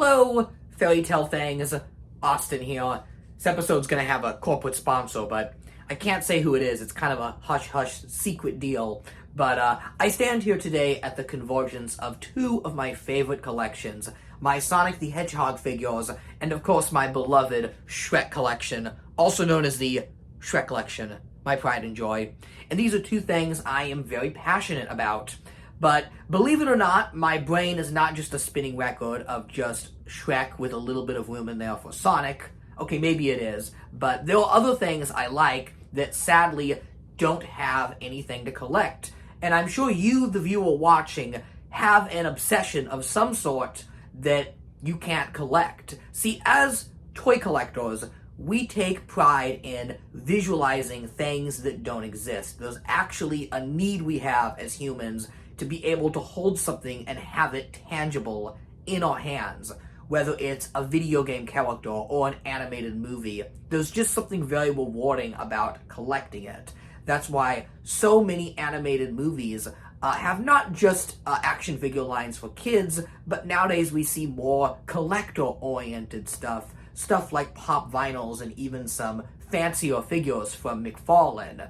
Hello, fairy tale things. Austin here. This episode's gonna have a corporate sponsor, but I can't say who it is. It's kind of a hush-hush secret deal. But I stand here today at the convergence of two of my favorite collections, my Sonic the Hedgehog figures, and of course my beloved Shrek collection, also known as the Shrek collection, my pride and joy. And these are two things I am very passionate about. But believe it or not, my brain is not just a spinning record of just Shrek with a little bit of room in there for Sonic. Okay, maybe it is, but there are other things I like that sadly don't have anything to collect. And I'm sure you, the viewer watching, have an obsession of some sort that you can't collect. See, as toy collectors, we take pride in visualizing things that don't exist. There's actually a need we have as humans to be able to hold something and have it tangible in our hands. Whether it's a video game character or an animated movie, there's just something very rewarding about collecting it. That's why so many animated movies have not just action figure lines for kids, but nowadays we see more collector-oriented stuff. Stuff like pop vinyls and even some fancier figures from McFarlane.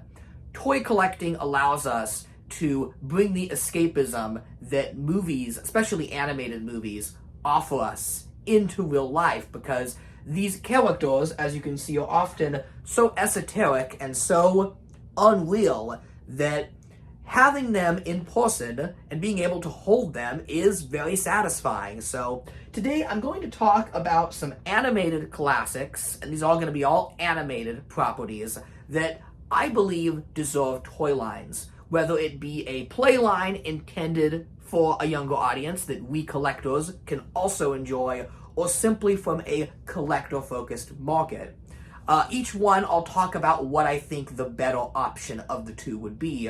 Toy collecting allows us to bring the escapism that movies, especially animated movies, offer us into real life, because these characters, as you can see, are often so esoteric and so unreal that having them in person and being able to hold them is very satisfying. So today I'm going to talk about some animated classics, and these are going to be all animated properties that I believe deserve toy lines. Whether it be a play line intended for a younger audience that we collectors can also enjoy, or simply from a collector-focused market. Each one I'll talk about what I think the better option of the two would be.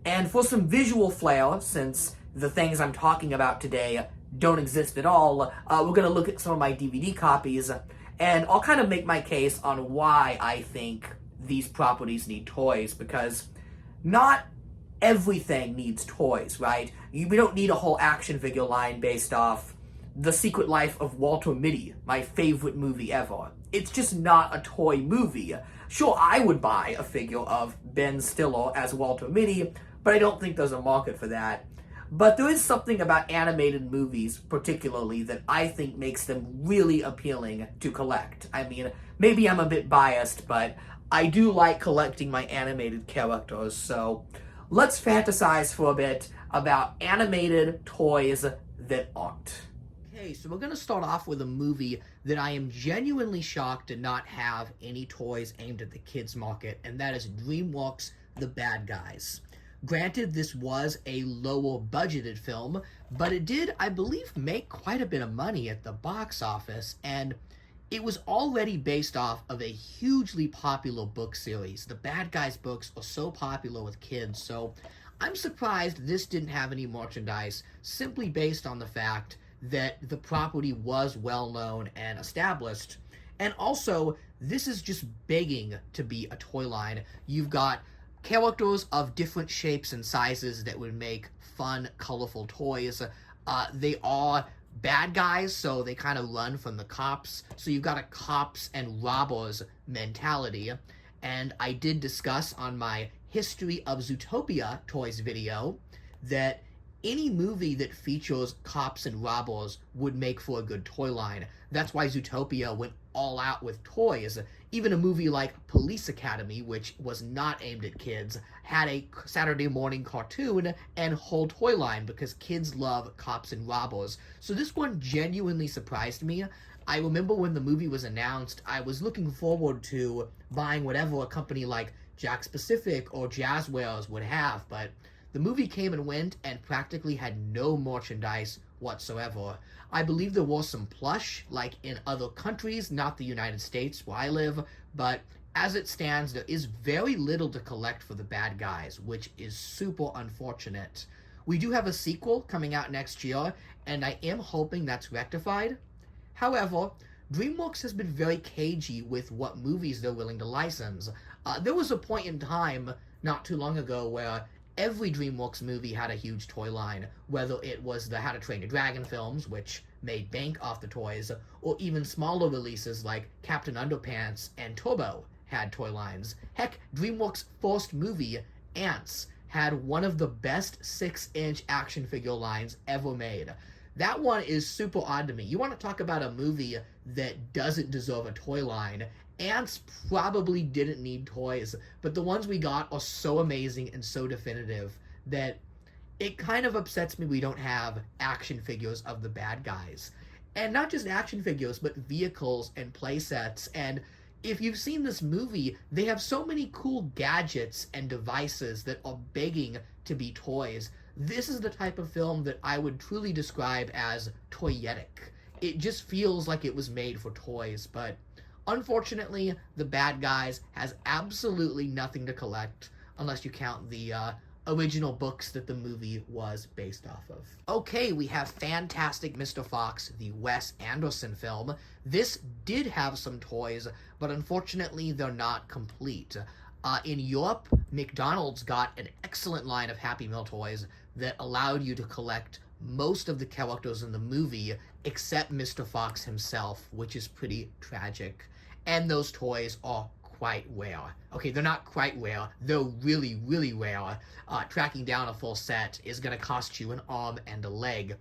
And for some visual flair, since the things I'm talking about today don't exist at all, we're going to look at some of my DVD copies, and I'll kind of make my case on why I think these properties need toys, because not everything needs toys, right? We don't need a whole action figure line based off The Secret Life of Walter Mitty, my favorite movie ever. It's just not a toy movie. Sure, I would buy a figure of Ben Stiller as Walter Mitty, but I don't think there's a market for that. But there is something about animated movies, particularly, that I think makes them really appealing to collect. I mean, maybe I'm a bit biased, but I do like collecting my animated characters, so let's fantasize for a bit about animated toys that aren't. Okay, so we're going to start off with a movie that I am genuinely shocked to not have any toys aimed at the kids market, and that is DreamWorks' The Bad Guys. Granted, this was a lower budgeted film, but it did, I believe, make quite a bit of money at the box office, and it was already based off of a hugely popular book series. The Bad Guys books are so popular with kids, so I'm surprised this didn't have any merchandise, simply based on the fact that the property was well known and established. And also, this is just begging to be a toy line. You've got characters of different shapes and sizes that would make fun, colorful toys. They are bad guys, so they kind of run from the cops. So you've got a cops and robbers mentality. And I did discuss on my History of Zootopia toys video that any movie that features cops and robbers would make for a good toy line. That's why Zootopia went all out with toys. Even a movie like Police Academy, which was not aimed at kids, had a Saturday morning cartoon and whole toy line because kids love cops and robbers. So this one genuinely surprised me. I remember when the movie was announced, I was looking forward to buying whatever a company like Jakks Pacific or Jazzwares would have, but the movie came and went and practically had no merchandise whatsoever. I believe there was some plush, like in other countries, not the United States where I live, but as it stands, there is very little to collect for The Bad Guys, which is super unfortunate. We do have a sequel coming out next year, and I am hoping that's rectified. However, DreamWorks has been very cagey with what movies they're willing to license. There was a point in time, not too long ago, where every DreamWorks movie had a huge toy line, whether it was the How to Train Your Dragon films, which made bank off the toys, or even smaller releases like Captain Underpants and Turbo had toy lines. Heck, DreamWorks' first movie, Ants, had one of the best 6-inch action figure lines ever made. That one is super odd to me. You want to talk about a movie that doesn't deserve a toy line? Ants probably didn't need toys, but the ones we got are so amazing and so definitive that it kind of upsets me we don't have action figures of the bad guys. And not just action figures, but vehicles and playsets. And if you've seen this movie, they have so many cool gadgets and devices that are begging to be toys. This is the type of film that I would truly describe as toyetic. It just feels like it was made for toys, but unfortunately, The Bad Guys has absolutely nothing to collect unless you count the original books that the movie was based off of. Okay, we have Fantastic Mr. Fox, the Wes Anderson film. This did have some toys, but unfortunately they're not complete. In Europe, McDonald's got an excellent line of Happy Meal toys that allowed you to collect most of the characters in the movie except Mr. Fox himself, which is pretty tragic. And those toys are quite rare. Okay, they're not quite rare. They're really, really rare. Tracking down a full set is going to cost you an arm and a leg.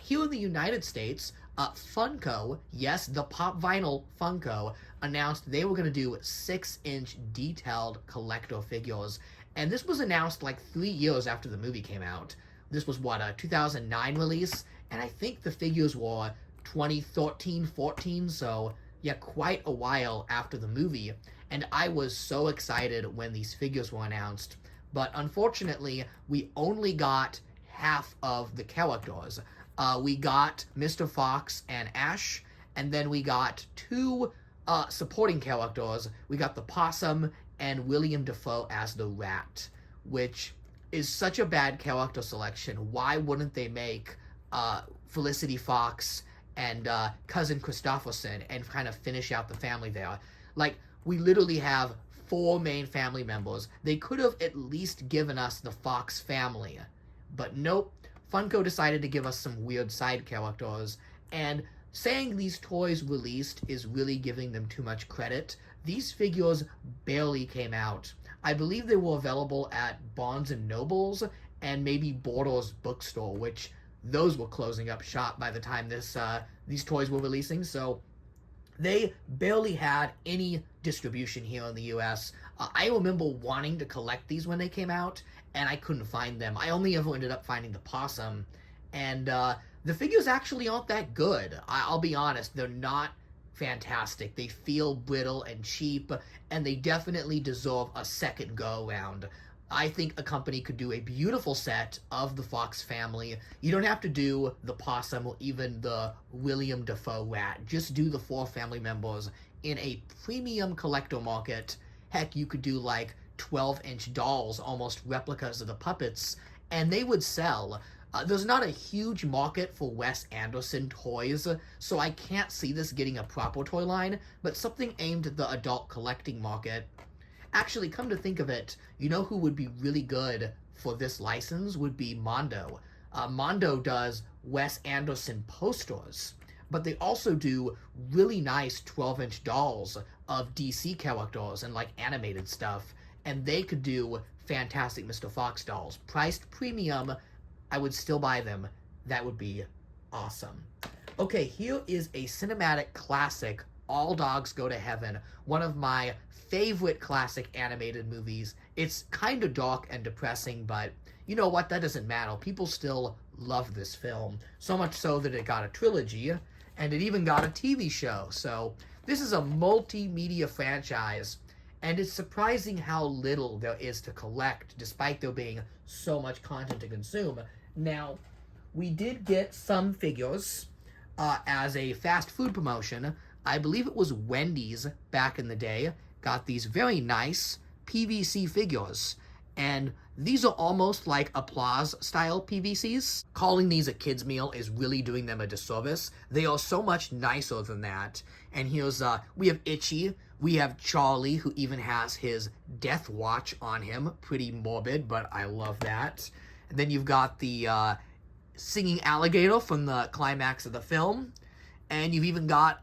Here in the United States, Funko, yes, the pop vinyl Funko, announced they were going to do 6-inch detailed collector figures. And this was announced like 3 years after the movie came out. This was, what, a 2009 release? And I think the figures were 2013, 14, so yeah, quite a while after the movie. And I was so excited when these figures were announced. But unfortunately, we only got half of the characters. We got Mr. Fox and Ash, and then we got 2 supporting characters. We got the Possum and William Dafoe as the Rat, which is such a bad character selection. Why wouldn't they make Felicity Fox and Cousin Christopherson and kind of finish out the family there? Like, we literally have 4 main family members. They could have at least given us the Fox family. But nope, Funko decided to give us some weird side characters, and saying these toys released is really giving them too much credit. These figures barely came out. I believe they were available at Barnes & Noble's and maybe Borders bookstore, which those were closing up shop by the time these toys were releasing, so they barely had any distribution here in the US. I remember wanting to collect these when they came out, and I couldn't find them. I only ever ended up finding the Possum, and the figures actually aren't that good. I'll be honest, they're not fantastic. They feel brittle and cheap, and they definitely deserve a second go-around. I think a company could do a beautiful set of the Fox family. You don't have to do the Possum or even the William Dafoe Rat. Just do the 4 family members in a premium collector market. Heck, you could do like 12-inch dolls, almost replicas of the puppets, and they would sell. There's not a huge market for Wes Anderson toys, so I can't see this getting a proper toy line, but something aimed at the adult collecting market. Actually, come to think of it, you know who would be really good for this license would be Mondo. Mondo does Wes Anderson posters, but they also do really nice 12-inch dolls of DC characters and like animated stuff, and they could do fantastic Mr. Fox dolls. Priced premium, I would still buy them. That would be awesome. Okay, here is a cinematic classic, All Dogs Go to Heaven, one of my favorite classic animated movies. It's kind of dark and depressing, but you know what? That doesn't matter. People still love this film, so much so that it got a trilogy, and it even got a TV show. So this is a multimedia franchise, and it's surprising how little there is to collect, despite there being so much content to consume. Now, we did get some figures as a fast food promotion. I believe it was Wendy's back in the day got these very nice PVC figures, and these are almost like applause-style PVCs. Calling these a kid's meal is really doing them a disservice. They are so much nicer than that. And here's, we have Itchy, we have Charlie, who even has his death watch on him. Pretty morbid, but I love that. And then you've got the singing alligator from the climax of the film. And you've even got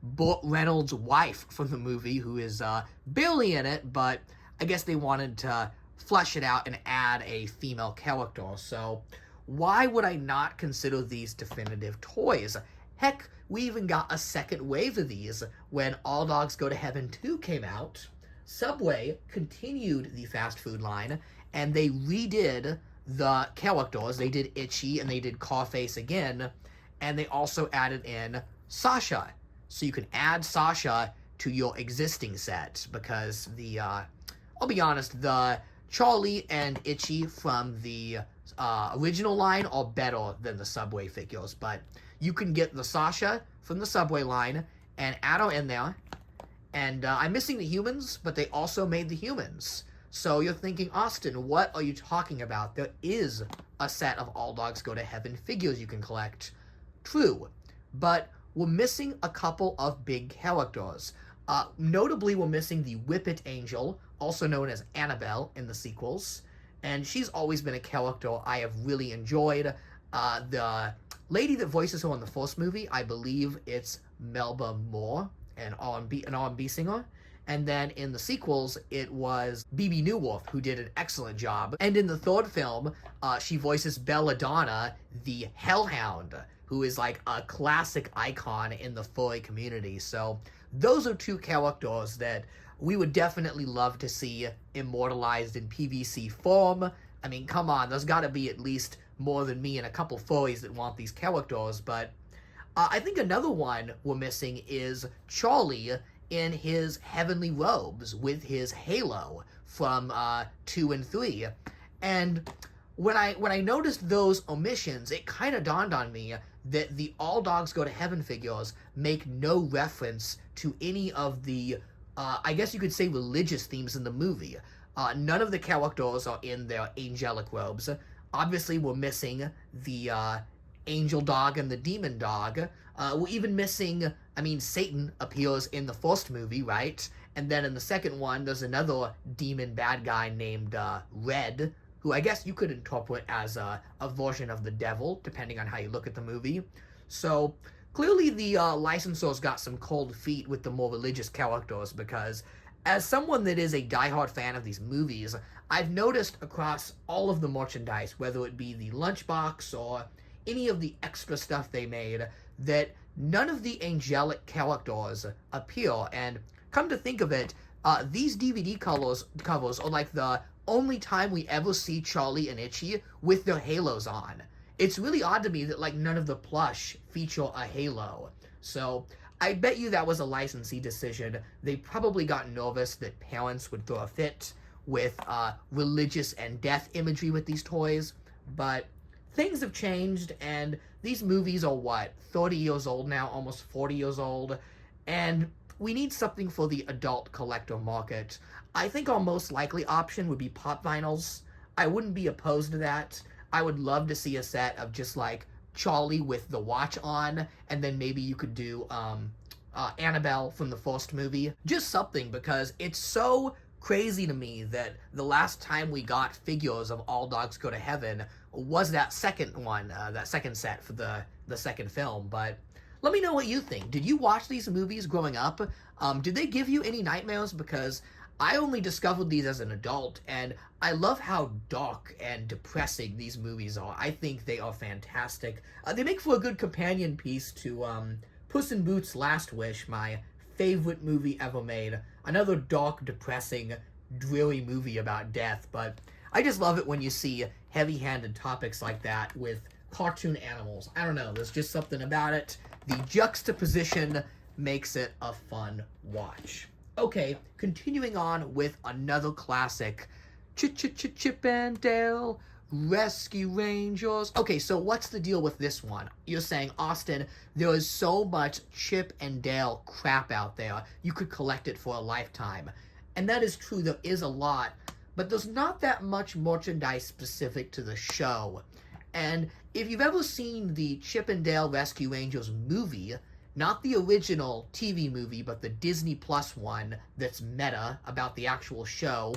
Burt Reynolds' wife from the movie, who is barely in it, but I guess they wanted to flesh it out and add a female character. So why would I not consider these definitive toys? Heck, we even got a second wave of these when All Dogs Go to Heaven 2 came out. Subway continued the fast food line, and they redid the characters. They did Itchy, and they did Carface again, and they also added in Sasha. So you can add Sasha to your existing set, because I'll be honest, the Charlie and Itchy from the original line are better than the Subway figures, but you can get the Sasha from the Subway line and add her in there. And I'm missing the humans, but they also made the humans. So you're thinking, Austin, what are you talking about? There is a set of All Dogs Go to Heaven figures you can collect. True, but we're missing a couple of big characters. Notably, we're missing the Whippet Angel, also known as Annabelle in the sequels, and she's always been a character I have really enjoyed. The lady that voices her in the first movie, I believe it's Melba Moore, an R&B singer. And then in the sequels, it was Bebe Neuwirth, who did an excellent job. And in the third film, she voices Belladonna, the Hellhound, who is like a classic icon in the furry community. So those are two characters that we would definitely love to see immortalized in PVC form. I mean, come on, there's got to be at least more than me and a couple furries that want these characters. But I think another one we're missing is Charlie in his heavenly robes with his halo from 2 and 3. And when I noticed those omissions, it kind of dawned on me that the All Dogs Go to Heaven figures make no reference to any of the, I guess you could say, religious themes in the movie. None of the characters are in their angelic robes. Obviously, we're missing the angel dog and the demon dog. We're even missing, Satan appears in the first movie, right? And then in the second one, there's another demon bad guy named Red, who I guess you could interpret as a version of the devil, depending on how you look at the movie. So clearly the licensors got some cold feet with the more religious characters, because as someone that is a diehard fan of these movies, I've noticed across all of the merchandise, whether it be the lunchbox or any of the extra stuff they made, that none of the angelic characters appear. And come to think of it, these DVD covers are like the only time we ever see Charlie and Itchy with their halos on. It's really odd to me that like none of the plush feature a halo. So I bet you that was a licensee decision. They probably got nervous that parents would throw a fit with religious and death imagery with these toys. But things have changed, and these movies are 30 years old now, almost 40 years old, and we need something for the adult collector market. I think our most likely option would be pop vinyls. I wouldn't be opposed to that. I would love to see a set of just like Charlie with the watch on, and then maybe you could do Annabelle from the first movie. Just something, because it's so crazy to me that the last time we got figures of All Dogs Go to Heaven was that second one, that second set for the second film. But let me know what you think. Did you watch these movies growing up? Did they give you any nightmares? Because I only discovered these as an adult, and I love how dark and depressing these movies are. I think they are fantastic. They make for a good companion piece to Puss in Boots' Last Wish, my favorite movie ever made. Another dark, depressing, dreary movie about death, but I just love it when you see heavy-handed topics like that with cartoon animals. I don't know, there's just something about it. The juxtaposition makes it a fun watch. Okay, continuing on with another classic, Chip and Dale Rescue Rangers. Okay, so what's the deal with this one? You're saying, Austin, there is so much Chip and Dale crap out there, you could collect it for a lifetime. And that is true, there is a lot, but there's not that much merchandise specific to the show. And if you've ever seen the Chip and Dale Rescue Rangers movie, not the original TV movie, but the Disney Plus one that's meta about the actual show,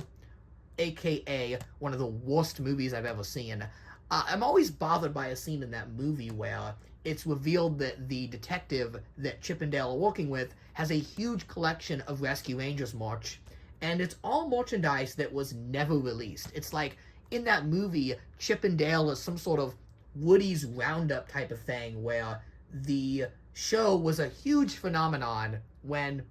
aka one of the worst movies I've ever seen, I'm always bothered by a scene in that movie where it's revealed that the detective that Chip and Dale are working with has a huge collection of Rescue Rangers merch, and it's all merchandise that was never released. It's like, in that movie, Chip and Dale is some sort of Woody's Roundup type of thing, where the show was a huge phenomenon when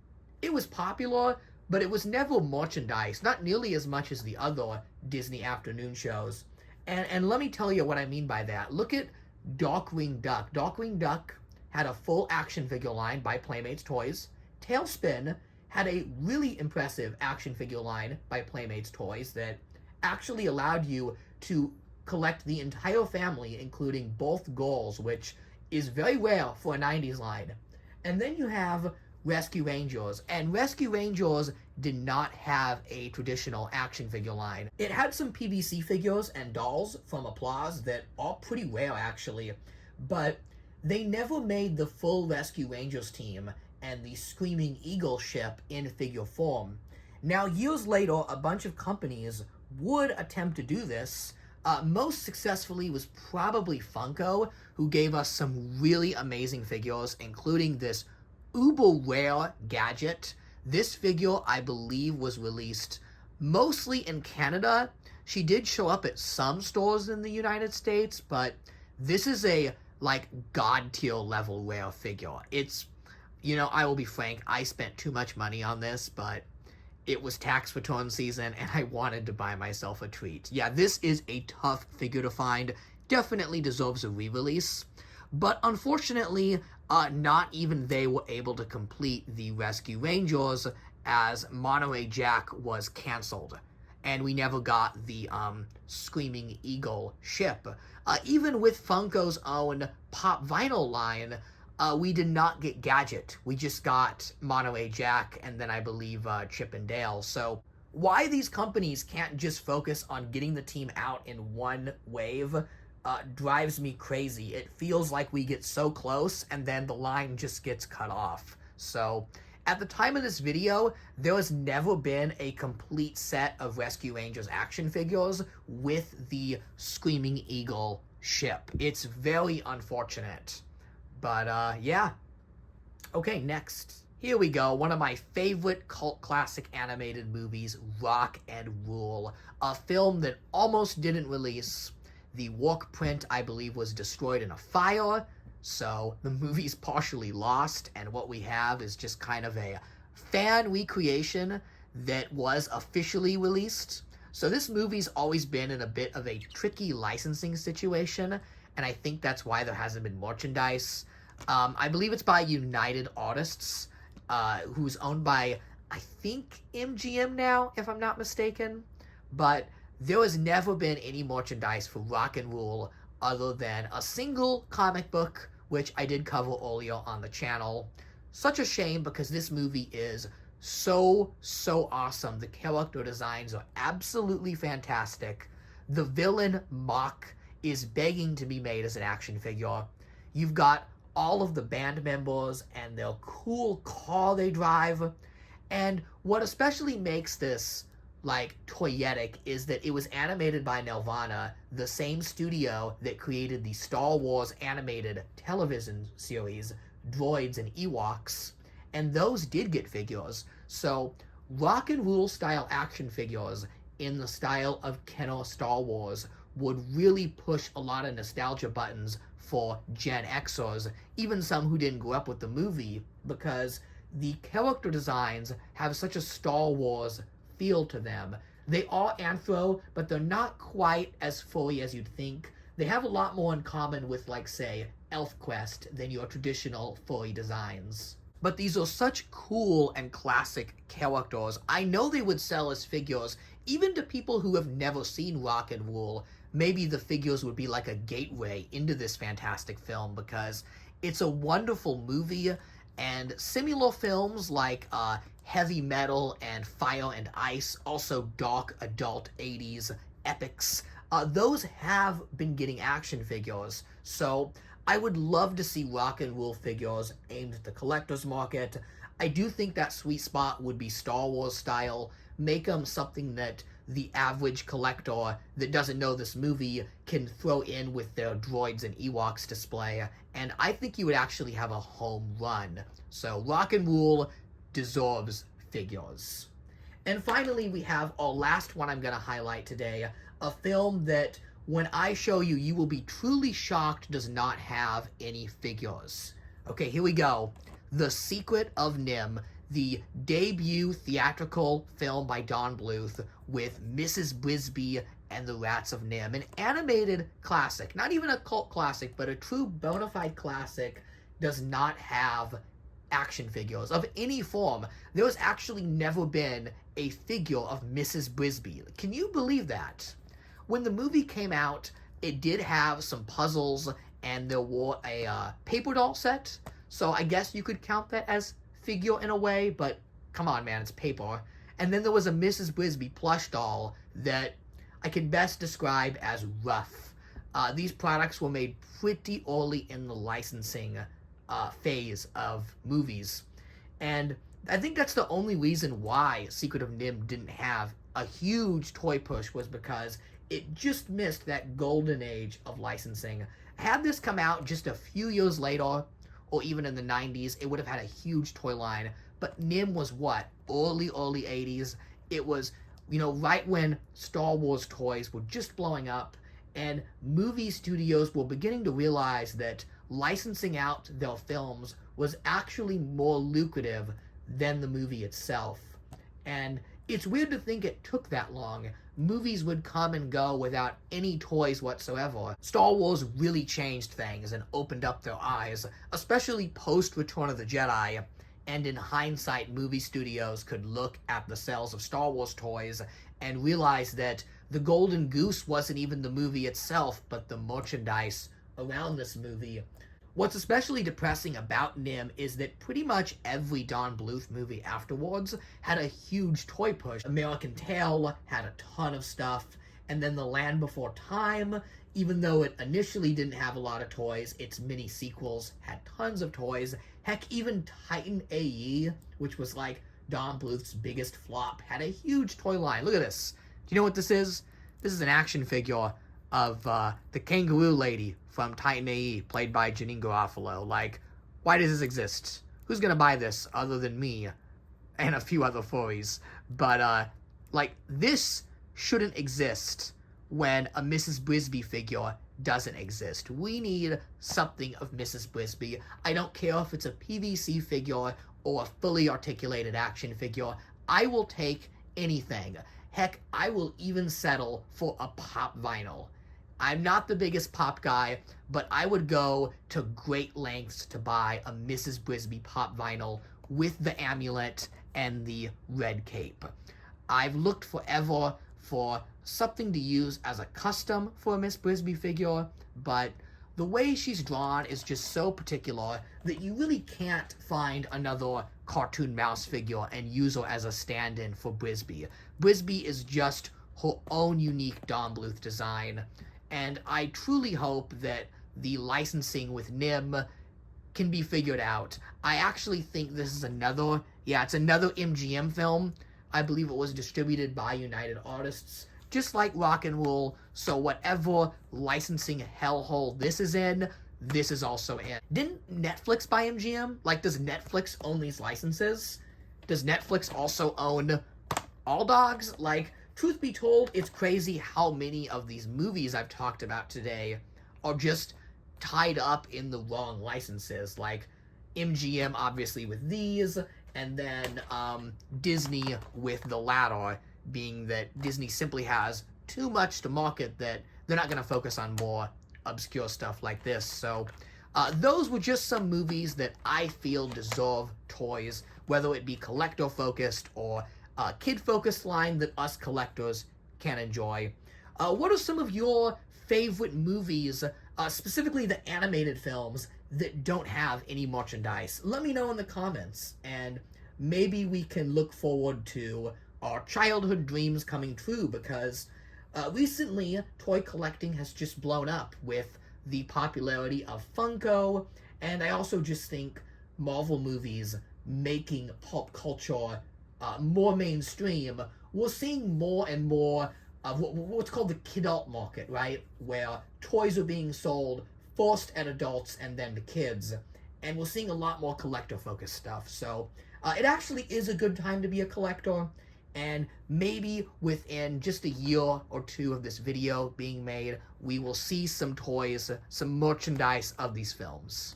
it was popular, but it was never merchandise, not nearly as much as the other Disney afternoon shows. And let me tell you what I mean by that. Look at Darkwing Duck. Darkwing Duck had a full action figure line by Playmates Toys. Tailspin had a really impressive action figure line by Playmates Toys that actually allowed you to collect the entire family, including both girls, which is very rare for a 90s line. And then you have Rescue Rangers, and Rescue Rangers did not have a traditional action figure line. It had some PVC figures and dolls from Applause that are pretty rare, actually, but they never made the full Rescue Rangers team and the Screaming Eagle ship in figure form. Now, years later, a bunch of companies would attempt to do this. Most successfully was probably Funko, who gave us some really amazing figures, including this uber rare Gadget. This figure, I believe, was released mostly in Canada. She did show up at some stores in the United States, but this is a, like, god tier level rare figure. It's, I will be frank, I spent too much money on this, but it was tax return season, and I wanted to buy myself a treat. Yeah, this is a tough figure to find. Definitely deserves a re-release. But unfortunately, not even they were able to complete the Rescue Rangers, as Monterey Jack was canceled. And we never got the Screaming Eagle ship. Even with Funko's own Pop Vinyl line, we did not get Gadget. We just got Monterey Jack, and then I believe Chip and Dale. So why these companies can't just focus on getting the team out in one wave drives me crazy. It feels like we get so close, and then the line just gets cut off. So at the time of this video, there has never been a complete set of Rescue Rangers action figures with the Screaming Eagle ship. It's very unfortunate. But, yeah. Okay, next. Here we go. One of my favorite cult classic animated movies, Rock and Rule. A film that almost didn't release. The work print, I believe, was destroyed in a fire. So the movie's partially lost, and what we have is just kind of a fan recreation that was officially released. So this movie's always been in a bit of a tricky licensing situation, and I think that's why there hasn't been merchandise. I believe it's by United Artists, who's owned by, I think, MGM now, if I'm not mistaken. But there has never been any merchandise for Rock and Rule other than a single comic book, which I did cover earlier on the channel. Such a shame, because this movie is so awesome. The character designs are absolutely fantastic. The villain, Mock, is begging to be made as an action figure. You've got all of the band members and their cool car they drive. And what especially makes this, like, toyetic is that it was animated by Nelvana, the same studio that created the Star Wars animated television series, Droids and Ewoks, and those did get figures. So, Rock and Rule style action figures in the style of Kenner Star Wars would really push a lot of nostalgia buttons for Gen Xers, even some who didn't grow up with the movie, because the character designs have such a Star Wars feel to them. They are anthro, but they're not quite as furry as you'd think. They have a lot more in common with, like, say, ElfQuest than your traditional furry designs. But these are such cool and classic characters. I know they would sell as figures, even to people who have never seen Rock and Rule. Maybe the figures would be like a gateway into this fantastic film, because it's a wonderful movie, and similar films like Heavy Metal and Fire and Ice, also dark adult 80s epics, those have been getting action figures. So I would love to see Rock and Rule figures aimed at the collector's market. I do think that sweet spot would be Star Wars style. Make them something that the average collector that doesn't know this movie can throw in with their Droids and Ewoks display, and I think you would actually have a home run. So Rock and Rule deserves figures. And finally, we have our last one I'm going to highlight today, a film that when I show you, you will be truly shocked does not have any figures. Okay, here we go. The Secret of NIMH, the debut theatrical film by Don Bluth with Mrs. Brisby and the Rats of NIMH, an animated classic, not even a cult classic, but a true bona fide classic, does not have action figures of any form. There has actually never been a figure of Mrs. Brisby. Can you believe that? When the movie came out, it did have some puzzles, and there were a paper doll set, so I guess you could count that as figure in a way, but come on, man, it's paper. And then there was a Mrs. Brisby plush doll that I can best describe as rough. These products were made pretty early in the licensing phase of movies, and I think that's the only reason why Secret of NIMH didn't have a huge toy push, was because it just missed that golden age of licensing. Had this come out just a few years later, or even in the 90s, it would have had a huge toy line. But NIMH was what? Early 80s. It was, right when Star Wars toys were just blowing up, and movie studios were beginning to realize that licensing out their films was actually more lucrative than the movie itself. And it's weird to think it took that long. Movies would come and go without any toys whatsoever. Star Wars really changed things and opened up their eyes, especially post Return of the Jedi. And in hindsight, movie studios could look at the sales of Star Wars toys and realize that the golden goose wasn't even the movie itself, but the merchandise around this movie. What's especially depressing about NIMH is that pretty much every Don Bluth movie afterwards had a huge toy push. American Tail had a ton of stuff, and then The Land Before Time, even though it initially didn't have a lot of toys, its mini sequels had tons of toys. Heck, even Titan AE, which was like Don Bluth's biggest flop, had a huge toy line. Look at this. Do you know what this is? This is an action figure of the kangaroo lady from Titan AE, played by Janine Garofalo. Like, why does this exist? Who's gonna buy this other than me and a few other furries? But, this shouldn't exist when a Mrs. Brisby figure doesn't exist. We need something of Mrs. Brisby. I don't care if it's a PVC figure or a fully articulated action figure. I will take anything. Heck, I will even settle for a pop vinyl. I'm not the biggest pop guy, but I would go to great lengths to buy a Mrs. Brisby pop vinyl with the amulet and the red cape. I've looked forever for something to use as a custom for a Miss Brisby figure, but the way she's drawn is just so particular that you really can't find another cartoon mouse figure and use her as a stand-in for Brisby. Brisby is just her own unique Don Bluth design, and I truly hope that the licensing with NIMH can be figured out. I actually think this is another MGM film. I believe it was distributed by United Artists, just like Rock and Roll, so whatever licensing hellhole this is in, this is also in. Didn't Netflix buy MGM? Like, does Netflix own these licenses? Does Netflix also own All Dogs? Like, truth be told, it's crazy how many of these movies I've talked about today are just tied up in the wrong licenses. Like, MGM, obviously, with these, and then Disney with the latter, being that Disney simply has too much to market that they're not going to focus on more obscure stuff like this. So those were just some movies that I feel deserve toys, whether it be collector-focused or kid-focused line that us collectors can enjoy. What are some of your favorite movies, specifically the animated films, that don't have any merchandise? Let me know in the comments, and maybe we can look forward to our childhood dreams coming true, because recently toy collecting has just blown up with the popularity of Funko, and I also just think Marvel movies making pop culture more mainstream, we're seeing more and more of what's called the kidult market, right? Where toys are being sold first at adults and then to kids. And we're seeing a lot more collector-focused stuff. So it actually is a good time to be a collector. And maybe within just a year or two of this video being made, we will see some toys, some merchandise of these films.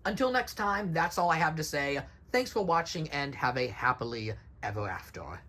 Until next time, that's all I have to say. Thanks for watching and have a happily ever after.